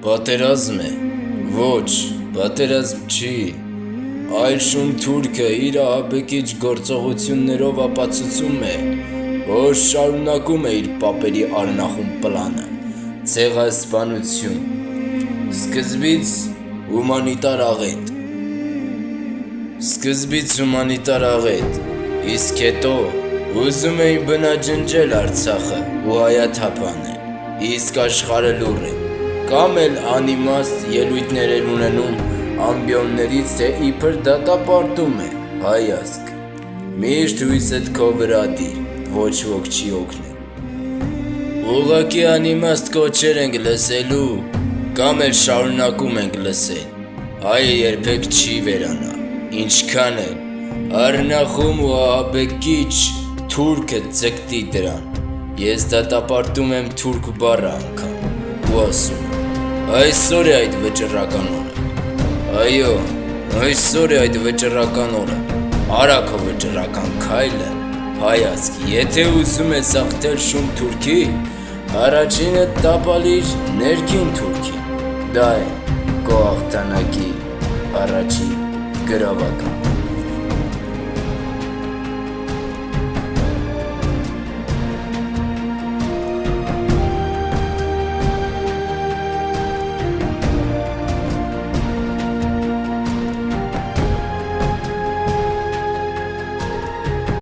Պատերազմ է, ոչ, պատերազմ չի, այլ շուն թուրքը իր ահաբեկիչ գործողություններով ապացուցում է, որ շարունակում է իր պապերի արնախում պլանը, ցեղասպանություն, սկզբից հումանիտար աղետ, իսկ հետո ուզում էին բնաջնջել Արցախը ու հայաթափ անել, իսկ աշխարհը լուռ է, կամ էլ անիմաստ ելույթներ են ունենում ամբիոններից, թե իբր դատապարտում է հայազգ, միշտ հույսդ քո վրա դիր, ոչ ոք չի օգնել, ուղղակի անիմաստ կոչեր ենք լսելու, կամ էլ շարունակում ենք լսել, հայը երբեք չի վերանա, ինչքան էլ արնախում ու ահաբեկիչ թուրքը ձգտի դրան, ես դատապարտում եմ թուրք բառը անգամ ու ասում այսօր է այդ վճռական օրը, այո, այսօր է այդ վճռական օրը, արա քո վճռական քայլը, հայացք, եթե ուզում ես հաղթել շուն թուրքի, առաջինը տապալիր ներքին թուրքին, դա է քո հաղթանակի առաջին գրավականը։